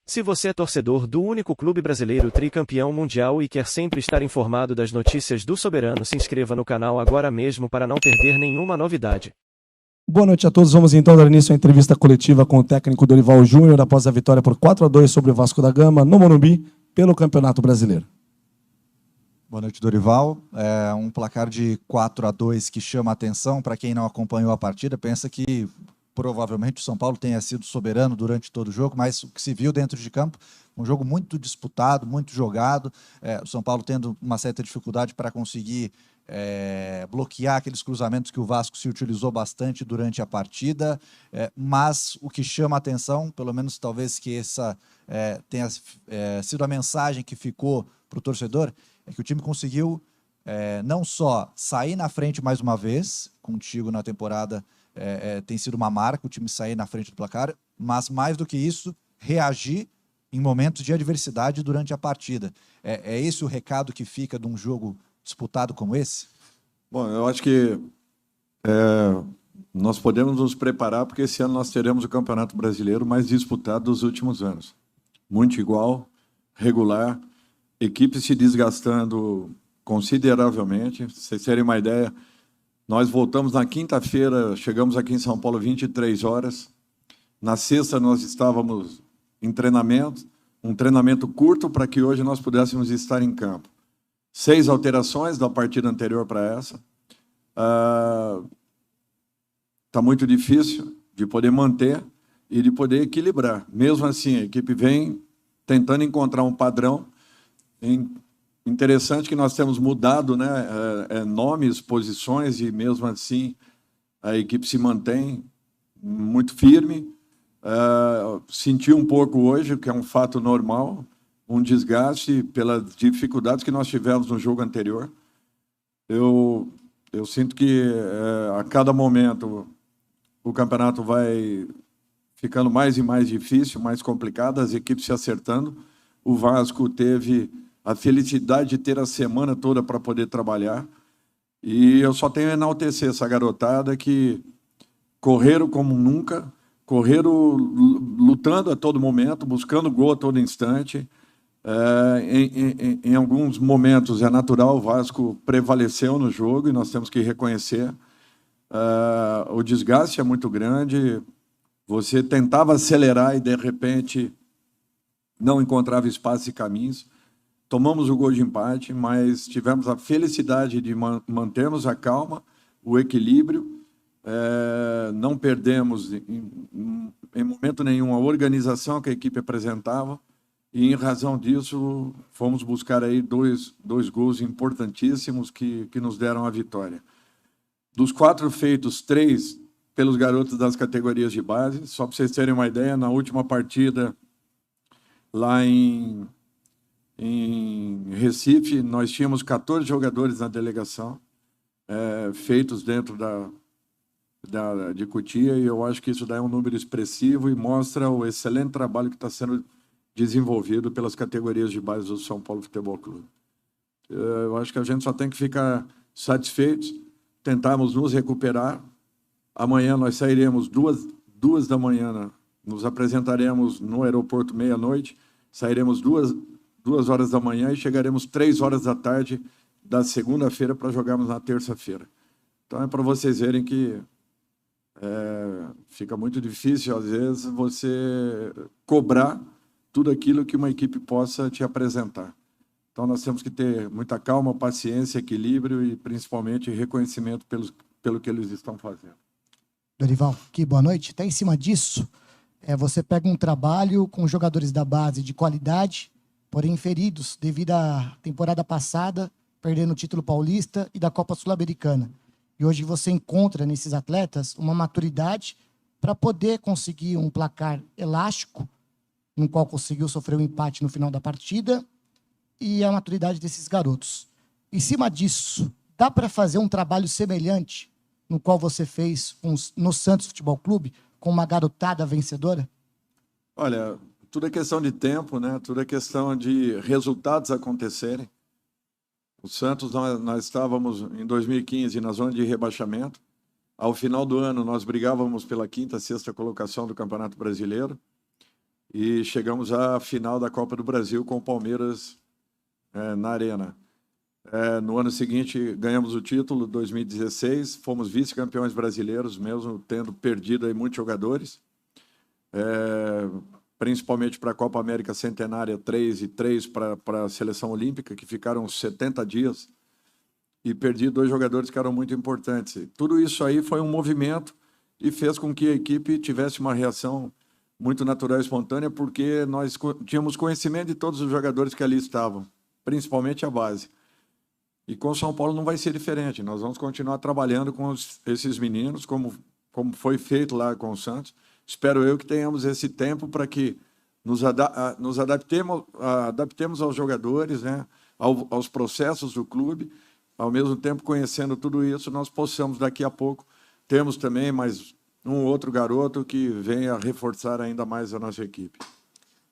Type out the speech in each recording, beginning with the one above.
Se você é torcedor do único clube brasileiro tricampeão mundial e quer sempre estar informado das notícias do Soberano, se inscreva no canal agora mesmo para não perder nenhuma novidade. Boa noite a todos. Vamos então dar início à entrevista coletiva com o técnico Dorival Júnior após a vitória por 4-2 sobre o Vasco da Gama no Morumbi pelo Campeonato Brasileiro. Boa noite, Dorival. É um placar de 4-2 que chama a atenção. Para quem não acompanhou a partida, pensa que provavelmente o São Paulo tenha sido soberano durante todo o jogo, mas o que se viu dentro de campo, um jogo muito disputado, muito jogado, o São Paulo tendo uma certa dificuldade para conseguir bloquear aqueles cruzamentos que o Vasco se utilizou bastante durante a partida, mas o que chama a atenção, pelo menos talvez que essa tenha sido a mensagem que ficou para o torcedor, é que o time conseguiu não só sair na frente mais uma vez, contigo na temporada tem sido uma marca o time sair na frente do placar, mas mais do que isso, reagir em momentos de adversidade durante a partida. É esse o recado que fica de um jogo disputado como esse? Bom, eu acho que nós podemos nos preparar porque esse ano nós teremos o Campeonato Brasileiro mais disputado dos últimos anos. Muito igual, regular, equipe se desgastando consideravelmente. Pra vocês terem uma ideia, nós voltamos na quinta-feira, chegamos aqui em São Paulo 23 horas. Na sexta nós estávamos em treinamento, um treinamento curto para que hoje nós pudéssemos estar em campo. 6 alterações da partida anterior para essa. Está muito difícil de poder manter e de poder equilibrar. Mesmo assim, a equipe vem tentando encontrar um padrão. Interessante que nós temos mudado, né, nomes, posições, e mesmo assim a equipe se mantém muito firme. Senti um pouco hoje, o que é um fato normal, um desgaste pelas dificuldades que nós tivemos no jogo anterior. Eu sinto que a cada momento o campeonato vai ficando mais e mais difícil, mais complicado, as equipes se acertando. O Vasco teve a felicidade de ter a semana toda para poder trabalhar. E eu só tenho a enaltecer essa garotada que correram como nunca, correram lutando a todo momento, buscando gol a todo instante. Em alguns momentos é natural, o Vasco prevaleceu no jogo e nós temos que reconhecer. O desgaste é muito grande, você tentava acelerar e de repente não encontrava espaço e caminhos. Tomamos o gol de empate, mas tivemos a felicidade de mantermos a calma, o equilíbrio, não perdemos em momento nenhum a organização que a equipe apresentava, e em razão disso fomos buscar aí dois gols importantíssimos que nos deram a vitória. Dos 4 feitos, 3 pelos garotos das categorias de base. Só para vocês terem uma ideia, na última partida lá em Recife, nós tínhamos 14 jogadores na delegação, feitos dentro de Cotia, e eu acho que isso daí é um número expressivo e mostra o excelente trabalho que está sendo desenvolvido pelas categorias de base do São Paulo Futebol Clube. Eu acho que a gente só tem que ficar satisfeitos, tentarmos nos recuperar. Amanhã nós sairemos 2 da manhã, nos apresentaremos no aeroporto meia-noite, sairemos 2 horas da manhã e chegaremos 3 horas da tarde da segunda-feira para jogarmos na terça-feira. Então é para vocês verem que fica muito difícil, às vezes, você cobrar tudo aquilo que uma equipe possa te apresentar. Então nós temos que ter muita calma, paciência, equilíbrio e principalmente reconhecimento pelo que eles estão fazendo. Dorival, que boa noite. Até em cima disso, você pega um trabalho com jogadores da base de qualidade, porém feridos devido à temporada passada, perdendo o título paulista e da Copa Sul-Americana. E hoje você encontra nesses atletas uma maturidade para poder conseguir um placar elástico, no qual conseguiu sofrer um empate no final da partida, e a maturidade desses garotos. Em cima disso, dá para fazer um trabalho semelhante no qual você fez no Santos Futebol Clube, com uma garotada vencedora? Olha, tudo é questão de tempo, né? Tudo é questão de resultados acontecerem. O Santos, nós estávamos em 2015 na zona de rebaixamento. Ao final do ano, nós brigávamos pela 5ª, 6ª colocação do Campeonato Brasileiro. e chegamos à final da Copa do Brasil com o Palmeiras na Arena. No ano seguinte, ganhamos o título, 2016, fomos vice-campeões brasileiros, mesmo tendo perdido aí muitos jogadores, principalmente para a Copa América Centenária 3 e 3 para a Seleção Olímpica, que ficaram 70 dias, e perdi 2 jogadores que eram muito importantes. E tudo isso aí foi um movimento e fez com que a equipe tivesse uma reação muito natural e espontânea, porque nós tínhamos conhecimento de todos os jogadores que ali estavam, principalmente a base. E com o São Paulo não vai ser diferente. Nós vamos continuar trabalhando com esses meninos, como foi feito lá com o Santos. Espero eu que tenhamos esse tempo para que nos adaptemos aos jogadores, né, aos processos do clube. Ao mesmo tempo, conhecendo tudo isso, nós possamos, daqui a pouco, termos também mais um outro garoto que venha reforçar ainda mais a nossa equipe.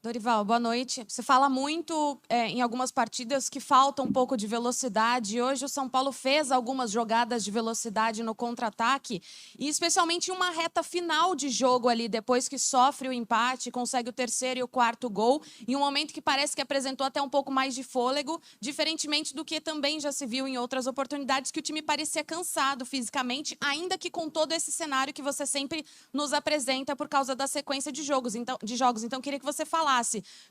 Dorival, boa noite. Você fala muito em algumas partidas que falta um pouco de velocidade. Hoje o São Paulo fez algumas jogadas de velocidade no contra-ataque, e especialmente em uma reta final de jogo ali, depois que sofre o empate, consegue o terceiro e o quarto gol, em um momento que parece que apresentou até um pouco mais de fôlego, diferentemente do que também já se viu em outras oportunidades, que o time parecia cansado fisicamente, ainda que com todo esse cenário que você sempre nos apresenta por causa da sequência de jogos. Então, queria que você falasse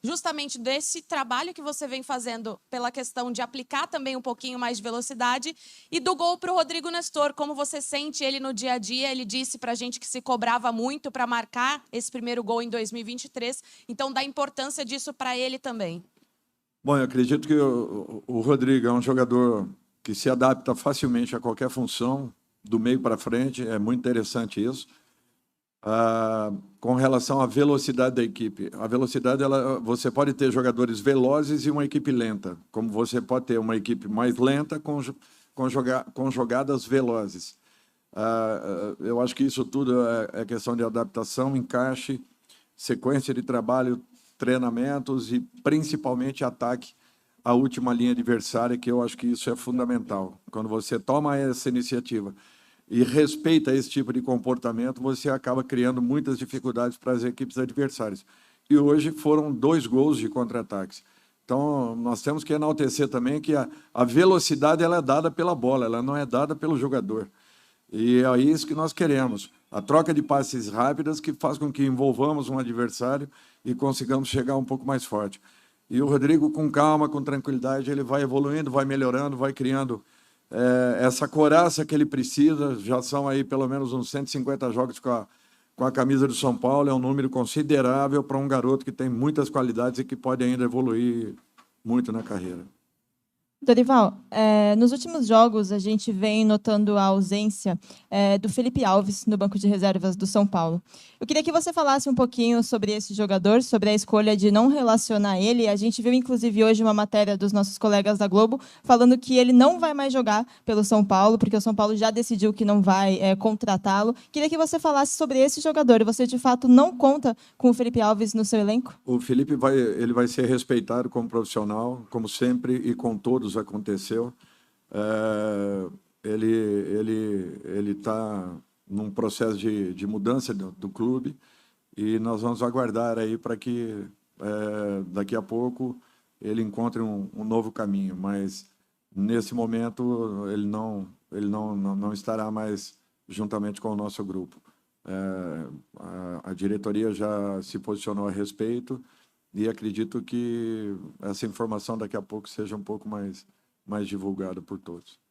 justamente desse trabalho que você vem fazendo pela questão de aplicar também um pouquinho mais de velocidade, e do gol para o Rodrigo Nestor. Como você sente ele no dia a dia? Ele disse para a gente que se cobrava muito para marcar esse primeiro gol em 2023, então da importância disso para ele também. Bom, eu acredito que o Rodrigo é um jogador que se adapta facilmente a qualquer função, do meio para frente, é muito interessante isso. Com relação à velocidade da equipe. A velocidade, você pode ter jogadores velozes e uma equipe lenta, como você pode ter uma equipe mais lenta com jogadas velozes. Eu acho que isso tudo é questão de adaptação, encaixe, sequência de trabalho, treinamentos e principalmente ataque à última linha adversária, que eu acho que isso é fundamental. Quando você toma essa iniciativa e respeita esse tipo de comportamento, você acaba criando muitas dificuldades para as equipes adversárias. E hoje foram 2 gols de contra-ataques. Então, nós temos que enaltecer também que a velocidade ela é dada pela bola, ela não é dada pelo jogador. E é isso que nós queremos. A troca de passes rápidas que faz com que envolvamos um adversário e consigamos chegar um pouco mais forte. E o Rodrigo, com calma, com tranquilidade, ele vai evoluindo, vai melhorando, vai criando essa coraça que ele precisa. Já são aí pelo menos uns 150 jogos com a camisa do São Paulo, é um número considerável para um garoto que tem muitas qualidades e que pode ainda evoluir muito na carreira. Dorival, nos últimos jogos a gente vem notando a ausência do Felipe Alves no banco de reservas do São Paulo. Eu queria que você falasse um pouquinho sobre esse jogador, sobre a escolha de não relacionar ele. A gente viu, inclusive, hoje uma matéria dos nossos colegas da Globo falando que ele não vai mais jogar pelo São Paulo, porque o São Paulo já decidiu que não vai contratá-lo. Queria que você falasse sobre esse jogador. Você, de fato, não conta com o Felipe Alves no seu elenco? O Felipe ele vai ser respeitado como profissional, como sempre, e com todos aconteceu. Ele está num processo de mudança do clube, e nós vamos aguardar aí para que daqui a pouco ele encontre um novo caminho, mas nesse momento ele não estará mais juntamente com o nosso grupo. A diretoria já se posicionou a respeito e acredito que essa informação daqui a pouco seja um pouco mais divulgada por todos.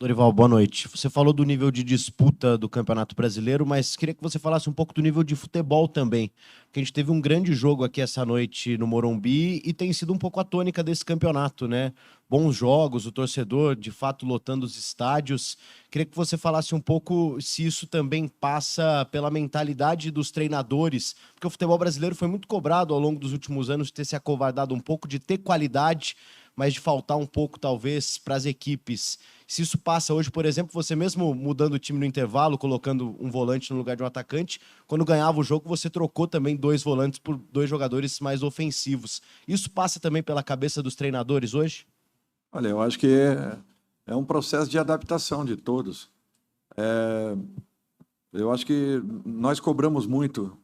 Dorival, boa noite. Você falou do nível de disputa do Campeonato Brasileiro, mas queria que você falasse um pouco do nível de futebol também. Porque a gente teve um grande jogo aqui essa noite no Morumbi e tem sido um pouco a tônica desse campeonato, né? Bons jogos, o torcedor de fato lotando os estádios. Queria que você falasse um pouco se isso também passa pela mentalidade dos treinadores, porque o futebol brasileiro foi muito cobrado ao longo dos últimos anos de ter se acovardado um pouco, de ter qualidade, mas de faltar um pouco, talvez, para as equipes. Se isso passa hoje, por exemplo, você mesmo mudando o time no intervalo, colocando um volante no lugar de um atacante, quando ganhava o jogo, você trocou também 2 volantes por 2 jogadores mais ofensivos. Isso passa também pela cabeça dos treinadores hoje? Olha, eu acho que é um processo de adaptação de todos. Eu acho que nós cobramos muito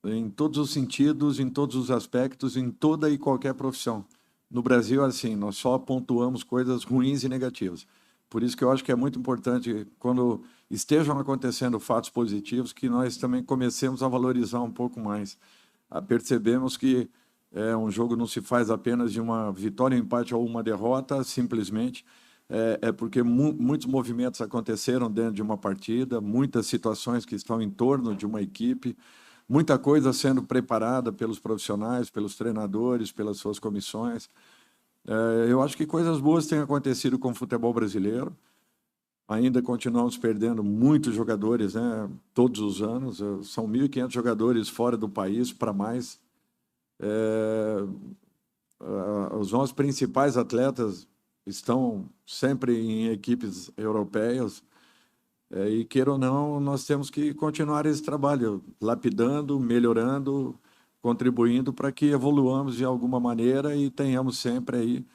em todos os sentidos, em todos os aspectos, em toda e qualquer profissão. No Brasil, assim, nós só pontuamos coisas ruins e negativas. Por isso que eu acho que é muito importante, quando estejam acontecendo fatos positivos, que nós também comecemos a valorizar um pouco mais. Percebemos que um jogo não se faz apenas de uma vitória, um empate ou uma derrota, simplesmente. Porque muitos movimentos aconteceram dentro de uma partida, muitas situações que estão em torno de uma equipe, muita coisa sendo preparada pelos profissionais, pelos treinadores, pelas suas comissões. Eu acho que coisas boas têm acontecido com o futebol brasileiro. Ainda continuamos perdendo muitos jogadores, né, todos os anos. São 1.500 jogadores fora do país, para mais. Os nossos principais atletas estão sempre em equipes europeias. E, queira ou não, nós temos que continuar esse trabalho, lapidando, melhorando, contribuindo para que evoluamos de alguma maneira e tenhamos sempre aí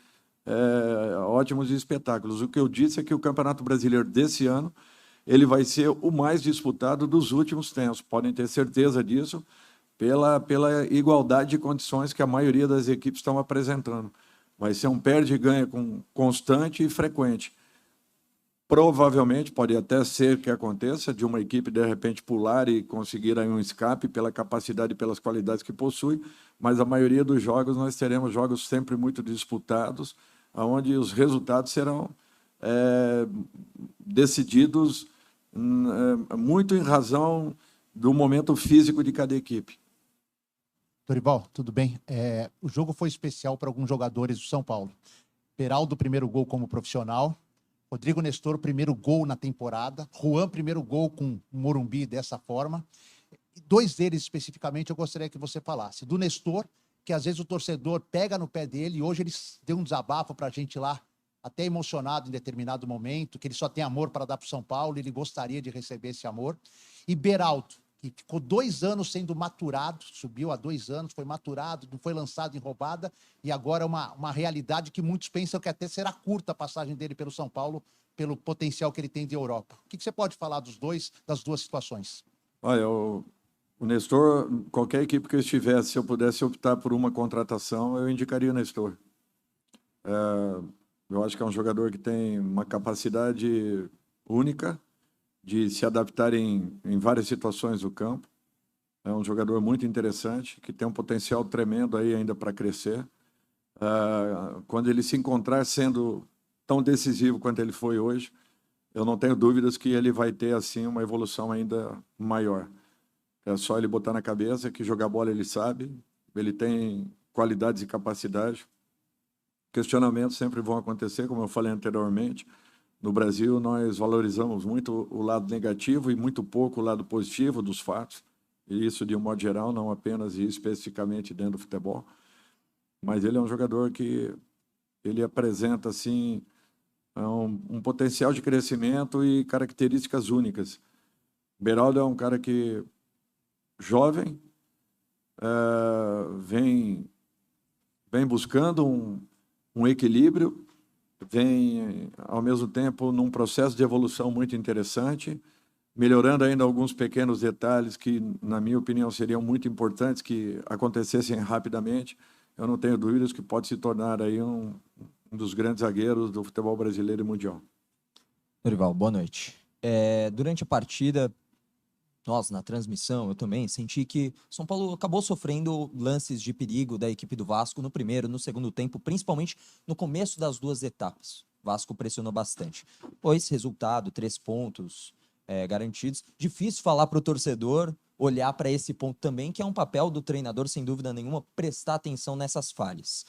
ótimos espetáculos. O que eu disse é que o Campeonato Brasileiro desse ano ele vai ser o mais disputado dos últimos tempos. Podem ter certeza disso pela igualdade de condições que a maioria das equipes estão apresentando. Vai ser um perde e ganha constante e frequente. Provavelmente, pode até ser que aconteça, de uma equipe, de repente, pular e conseguir aí um escape pela capacidade e pelas qualidades que possui, mas a maioria dos jogos, nós teremos jogos sempre muito disputados, onde os resultados serão decididos muito em razão do momento físico de cada equipe. Dorival, tudo bem? O jogo foi especial para alguns jogadores do São Paulo. Peraldo, primeiro gol como profissional. Rodrigo Nestor, primeiro gol na temporada. Juan, primeiro gol com o Morumbi dessa forma. Dois deles, especificamente, eu gostaria que você falasse. Do Nestor, que às vezes o torcedor pega no pé dele, e hoje ele deu um desabafo para a gente lá, até emocionado em determinado momento, que ele só tem amor para dar para o São Paulo, ele gostaria de receber esse amor. E Beraldo, que ficou 2 anos sendo maturado, subiu há 2 anos, foi maturado, não foi lançado em roubada, e agora é uma realidade que muitos pensam que até será curta a passagem dele pelo São Paulo, pelo potencial que ele tem de Europa. O que você pode falar das duas situações? Olha, o Nestor, qualquer equipe que eu estivesse, se eu pudesse optar por uma contratação, eu indicaria o Nestor. Eu acho que é um jogador que tem uma capacidade única de se adaptar em várias situações do campo. É um jogador muito interessante, que tem um potencial tremendo aí ainda para crescer. Quando ele se encontrar sendo tão decisivo quanto ele foi hoje, eu não tenho dúvidas que ele vai ter assim uma evolução ainda maior. É só ele botar na cabeça que jogar bola ele sabe, ele tem qualidades e capacidade. Questionamentos sempre vão acontecer, como eu falei anteriormente. No Brasil, nós valorizamos muito o lado negativo e muito pouco o lado positivo dos fatos. E isso, de um modo geral, não apenas e especificamente dentro do futebol. Mas ele é um jogador que ele apresenta assim, um potencial de crescimento e características únicas. Beraldo é um cara que, jovem, vem buscando um equilíbrio, vem, ao mesmo tempo, num processo de evolução muito interessante, melhorando ainda alguns pequenos detalhes que, na minha opinião, seriam muito importantes que acontecessem rapidamente. Eu não tenho dúvidas que pode se tornar aí um dos grandes zagueiros do futebol brasileiro e mundial. Dorival, boa noite. Durante a partida, nós, na transmissão, eu também senti que São Paulo acabou sofrendo lances de perigo da equipe do Vasco no primeiro, no segundo tempo, principalmente no começo das 2 etapas. O Vasco pressionou bastante. Pois, resultado, 3 pontos garantidos. Difícil falar para o torcedor olhar para esse ponto também, que é um papel do treinador, sem dúvida nenhuma, prestar atenção nessas falhas.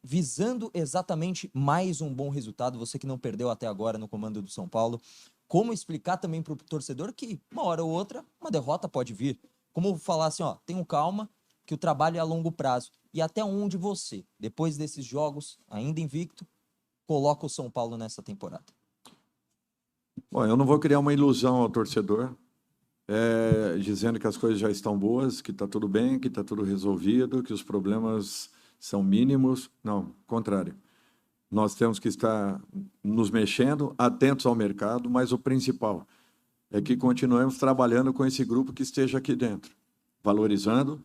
Visando exatamente mais um bom resultado, você que não perdeu até agora no comando do São Paulo, como explicar também para o torcedor que, uma hora ou outra, uma derrota pode vir? Como falar assim, tenham calma, que o trabalho é a longo prazo. E até onde você, depois desses jogos, ainda invicto, coloca o São Paulo nessa temporada? Bom, eu não vou criar uma ilusão ao torcedor, dizendo que as coisas já estão boas, que está tudo bem, que está tudo resolvido, que os problemas são mínimos. Não, contrário. Nós temos que estar nos mexendo, atentos ao mercado, mas o principal é que continuemos trabalhando com esse grupo que esteja aqui dentro. valorizando,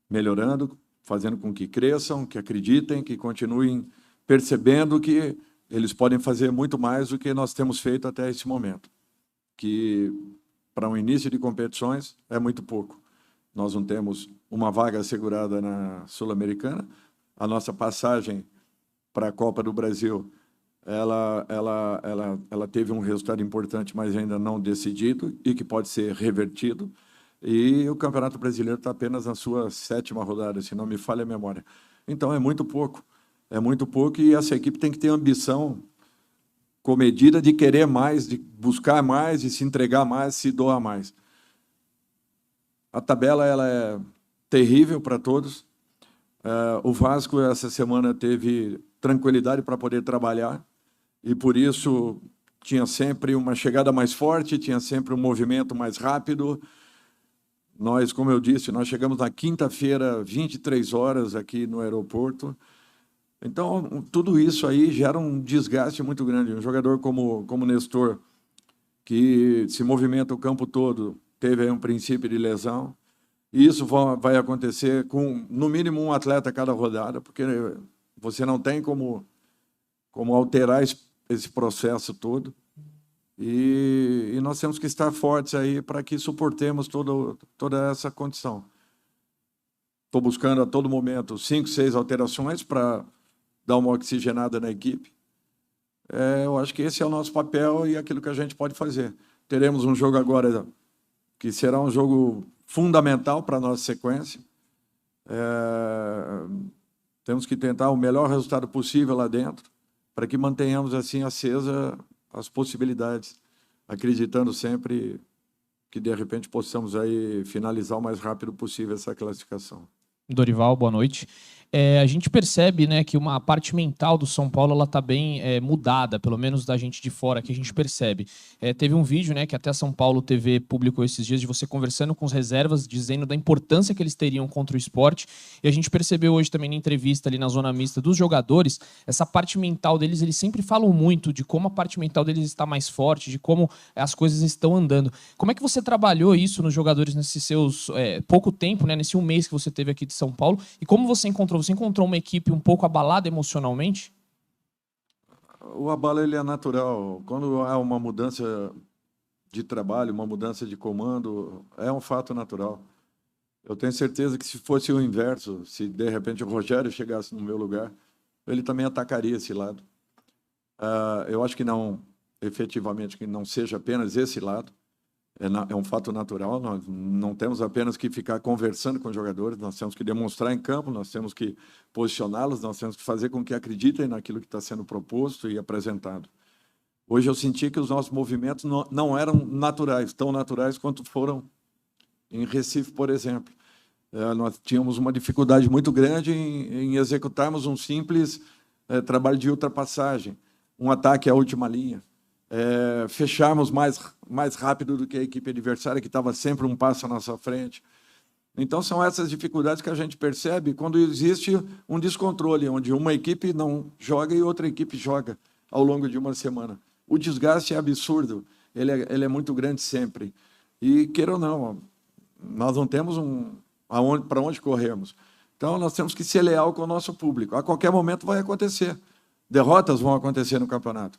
melhorando, fazendo com que cresçam, que acreditem, que continuem percebendo que eles podem fazer muito mais do que nós temos feito até esse momento, que para um início de competições é muito pouco. Nós não temos uma vaga assegurada na Sul-Americana, a nossa passagem para a Copa do Brasil, ela teve um resultado importante, mas ainda não decidido e que pode ser revertido. E o Campeonato Brasileiro está apenas na sua 7ª rodada, se não me falha a memória. Então, é muito pouco e essa equipe tem que ter ambição comedida de querer mais, de buscar mais, de se entregar mais, se doar mais. A tabela ela é terrível para todos. O Vasco, essa semana, teve tranquilidade para poder trabalhar e, por isso, tinha sempre uma chegada mais forte, tinha sempre um movimento mais rápido. Nós, como eu disse, nós chegamos na quinta-feira, 23 horas, aqui no aeroporto. Então, tudo isso aí gera um desgaste muito grande. Um jogador como Nestor, que se movimenta o campo todo, teve aí um princípio de lesão. E isso vai acontecer com, no mínimo, um atleta a cada rodada, porque você não tem como alterar esse processo todo. E nós temos que estar fortes aí para que suportemos toda essa condição. Estou buscando a todo momento 5, 6 alterações para dar uma oxigenada na equipe. Eu acho que esse é o nosso papel e aquilo que a gente pode fazer. Teremos um jogo agora que será um jogo fundamental para a nossa sequência. Temos que tentar o melhor resultado possível lá dentro para que mantenhamos assim acesa as possibilidades, acreditando sempre que, de repente, possamos aí finalizar o mais rápido possível essa classificação. Dorival, boa noite. A gente percebe, né, que uma parte mental do São Paulo ela está bem mudada, pelo menos da gente de fora, que a gente percebe. Teve um vídeo, né, que até a São Paulo TV publicou esses dias, de você conversando com os reservas, dizendo da importância que eles teriam contra o Sport. E a gente percebeu hoje também na entrevista ali na zona mista dos jogadores, essa parte mental deles, eles sempre falam muito de como a parte mental deles está mais forte, de como as coisas estão andando. Como é que você trabalhou isso nos jogadores nesse seus pouco tempo, né, nesse 1 mês que você teve aqui de São Paulo? E como você encontrou uma equipe um pouco abalada emocionalmente? O abalo ele é natural. Quando há uma mudança de trabalho, uma mudança de comando, é um fato natural. Eu tenho certeza que se fosse o inverso, se de repente o Rogério chegasse no meu lugar, ele também atacaria esse lado. Eu acho que não, efetivamente, que não seja apenas esse lado. É um fato natural, nós não temos apenas que ficar conversando com os jogadores, nós temos que demonstrar em campo, nós temos que posicioná-los, nós temos que fazer com que acreditem naquilo que está sendo proposto e apresentado. Hoje eu senti que os nossos movimentos não eram naturais, tão naturais quanto foram em Recife, por exemplo. Nós tínhamos uma dificuldade muito grande em executarmos um simples trabalho de ultrapassagem, um ataque à última linha. Fecharmos mais rápido do que a equipe adversária, que estava sempre um passo à nossa frente. Então, são essas dificuldades que a gente percebe quando existe um descontrole, onde uma equipe não joga e outra equipe joga ao longo de uma semana. O desgaste é absurdo, ele é muito grande sempre. E, queira ou não, nós não temos para onde corrermos. Então, nós temos que ser leal com o nosso público. A qualquer momento vai acontecer. Derrotas vão acontecer no campeonato.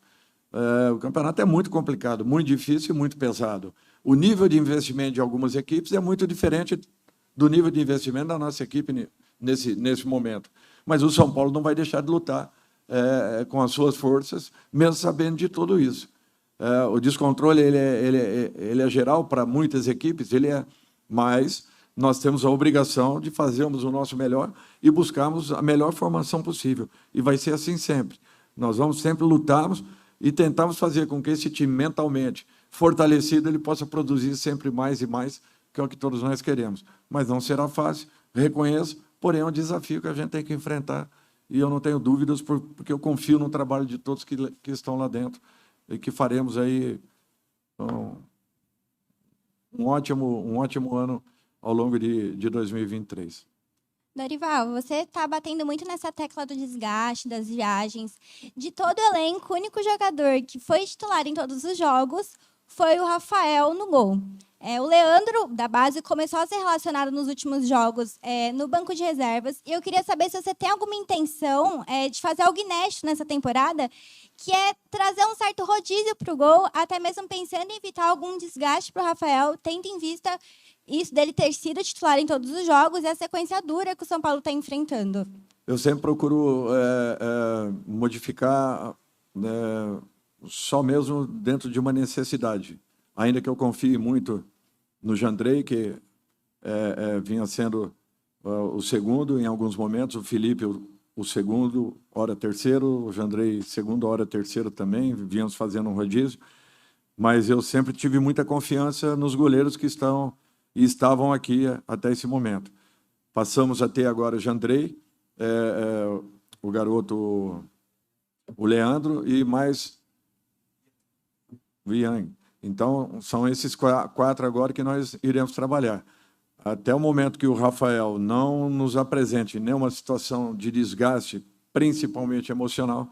O campeonato é muito complicado, muito difícil e muito pesado. O nível de investimento de algumas equipes é muito diferente do nível de investimento da nossa equipe nesse momento. Mas o São Paulo não vai deixar de lutar com as suas forças, mesmo sabendo de tudo isso. O descontrole ele é geral para muitas equipes, mas nós temos a obrigação de fazermos o nosso melhor e buscarmos a melhor formação possível. E vai ser assim sempre. Nós vamos sempre lutarmos e tentamos fazer com que esse time mentalmente fortalecido ele possa produzir sempre mais e mais, que é o que todos nós queremos. Mas não será fácil, reconheço, porém é um desafio que a gente tem que enfrentar e eu não tenho dúvidas porque eu confio no trabalho de todos que estão lá dentro e que faremos aí um ótimo ano ao longo de 2023. Dorival, você está batendo muito nessa tecla do desgaste, das viagens. De todo o elenco, o único jogador que foi titular em todos os jogos foi o Rafael no gol. O Leandro, da base, começou a ser relacionado nos últimos jogos no banco de reservas. E eu queria saber se você tem alguma intenção de fazer algo inédito nessa temporada, que é trazer um certo rodízio para o gol, até mesmo pensando em evitar algum desgaste para o Rafael, tendo em vista isso dele ter sido titular em todos os jogos e a sequência dura que o São Paulo está enfrentando. Eu sempre procuro modificar só mesmo dentro de uma necessidade. Ainda que eu confie muito no Jandrei, que vinha sendo o segundo em alguns momentos, o Felipe o segundo, hora terceiro, o Jandrei segundo, hora terceiro também, vínhamos fazendo um rodízio, mas eu sempre tive muita confiança nos goleiros que estavam aqui até esse momento. Passamos a ter agora o Jandrei, o garoto, o Leandro e mais o Yang. Então, são esses 4 agora que nós iremos trabalhar. Até o momento que o Rafael não nos apresente nenhuma situação de desgaste, principalmente emocional,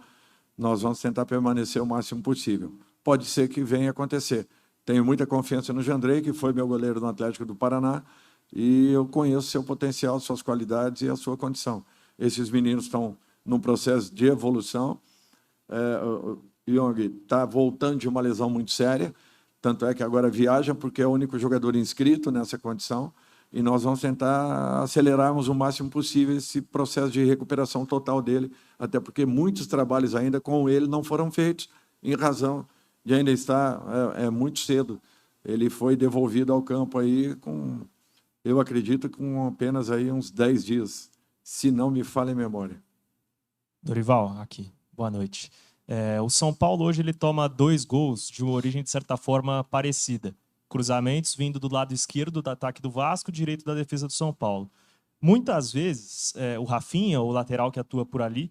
nós vamos tentar permanecer o máximo possível. Pode ser que venha acontecer. Tenho muita confiança no Jandrei, que foi meu goleiro no Atlético do Paraná, e eu conheço seu potencial, suas qualidades e a sua condição. Esses meninos estão num processo de evolução. O Young está voltando de uma lesão muito séria, tanto é que agora viaja, porque é o único jogador inscrito nessa condição, e nós vamos tentar acelerarmos o máximo possível esse processo de recuperação total dele, até porque muitos trabalhos ainda com ele não foram feitos, em razão de ainda estar muito cedo. Ele foi devolvido ao campo aí eu acredito, com apenas aí uns 10 dias, se não me falha a memória. Dorival, aqui. Boa noite. O São Paulo hoje ele toma 2 gols de uma origem, de certa forma, parecida. Cruzamentos vindo do lado esquerdo do ataque do Vasco, direito da defesa do São Paulo. Muitas vezes, o Rafinha, o lateral que atua por ali,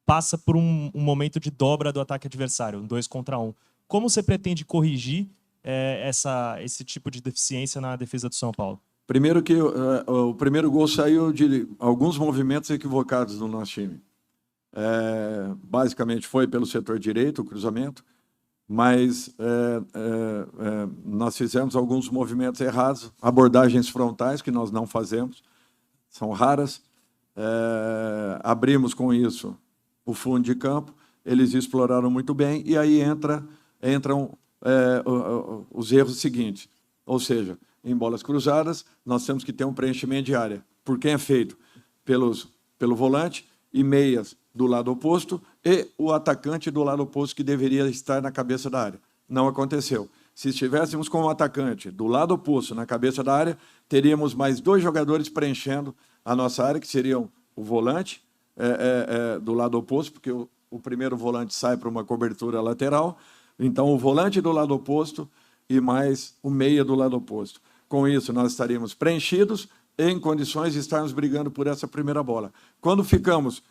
passa por um momento de dobra do ataque adversário, um 2 contra 1. Como você pretende corrigir esse tipo de deficiência na defesa do São Paulo? Primeiro que o primeiro gol saiu de alguns movimentos equivocados do nosso time. Basicamente foi pelo setor direito, o cruzamento, mas nós fizemos alguns movimentos errados, abordagens frontais que nós não fazemos, são raras. Abrimos com isso o fundo de campo, eles exploraram muito bem, e aí entram os erros seguintes, ou seja, em bolas cruzadas, nós temos que ter um preenchimento de área, por quem é feito pelo volante e meias do lado oposto e o atacante do lado oposto que deveria estar na cabeça da área. Não aconteceu. Se estivéssemos com o atacante do lado oposto na cabeça da área, teríamos mais 2 jogadores preenchendo a nossa área, que seriam o volante do lado oposto, porque o primeiro volante sai para uma cobertura lateral, então o volante do lado oposto e mais o meia do lado oposto. Com isso, nós estaríamos preenchidos em condições de estarmos brigando por essa primeira bola. Quando ficamos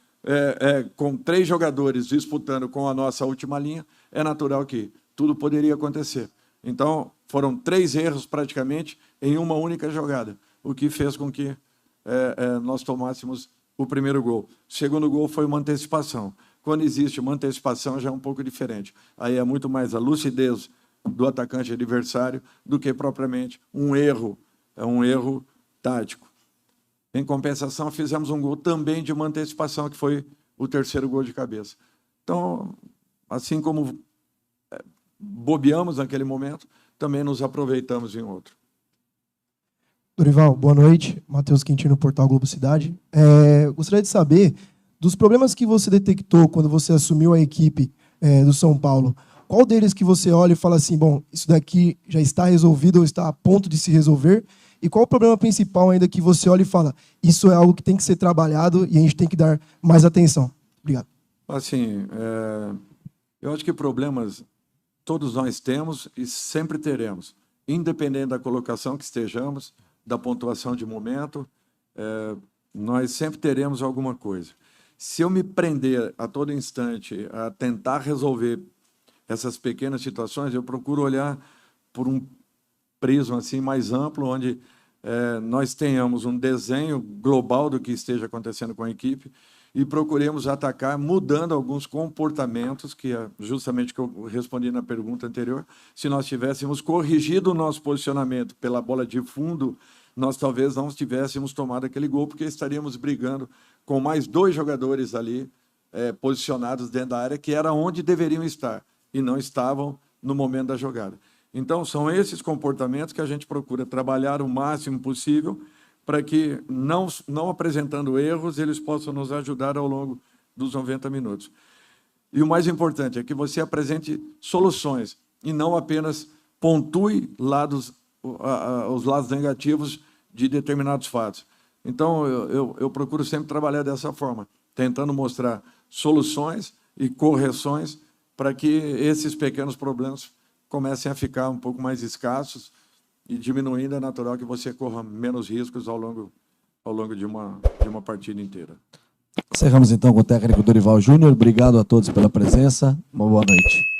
com 3 jogadores disputando com a nossa última linha, é natural que tudo poderia acontecer. Então, foram 3 erros praticamente em uma única jogada, o que fez com que nós tomássemos o primeiro gol. O segundo gol foi uma antecipação. Quando existe uma antecipação, já é um pouco diferente. Aí é muito mais a lucidez do atacante adversário do que propriamente um erro tático. Em compensação, fizemos um gol também de uma antecipação, que foi o terceiro gol de cabeça. Então, assim como bobeamos naquele momento, também nos aproveitamos em outro. Dorival, boa noite. Matheus Quintino, Portal Globo Cidade. Gostaria de saber dos problemas que você detectou quando você assumiu a equipe do São Paulo. Qual deles que você olha e fala assim, bom, isso daqui já está resolvido ou está a ponto de se resolver? E qual o problema principal ainda que você olha e fala, isso é algo que tem que ser trabalhado e a gente tem que dar mais atenção? Obrigado. Assim, eu acho que problemas todos nós temos e sempre teremos, independente da colocação que estejamos, da pontuação de momento, nós sempre teremos alguma coisa. Se eu me prender a todo instante a tentar resolver essas pequenas situações, eu procuro olhar por um prisma assim mais amplo, onde nós tenhamos um desenho global do que esteja acontecendo com a equipe e procuremos atacar mudando alguns comportamentos, que é justamente o que eu respondi na pergunta anterior. Se nós tivéssemos corrigido o nosso posicionamento pela bola de fundo, nós talvez não tivéssemos tomado aquele gol, porque estaríamos brigando com mais 2 jogadores ali posicionados dentro da área, que era onde deveriam estar, e não estavam no momento da jogada. Então, são esses comportamentos que a gente procura trabalhar o máximo possível para que, não apresentando erros, eles possam nos ajudar ao longo dos 90 minutos. E o mais importante é que você apresente soluções e não apenas pontue os lados negativos de determinados fatos. Então, eu procuro sempre trabalhar dessa forma, tentando mostrar soluções e correções para que esses pequenos problemas comecem a ficar um pouco mais escassos e diminuindo, é natural que você corra menos riscos ao longo de uma partida inteira. Encerramos então com o técnico Dorival Júnior. Obrigado a todos pela presença. Uma boa noite.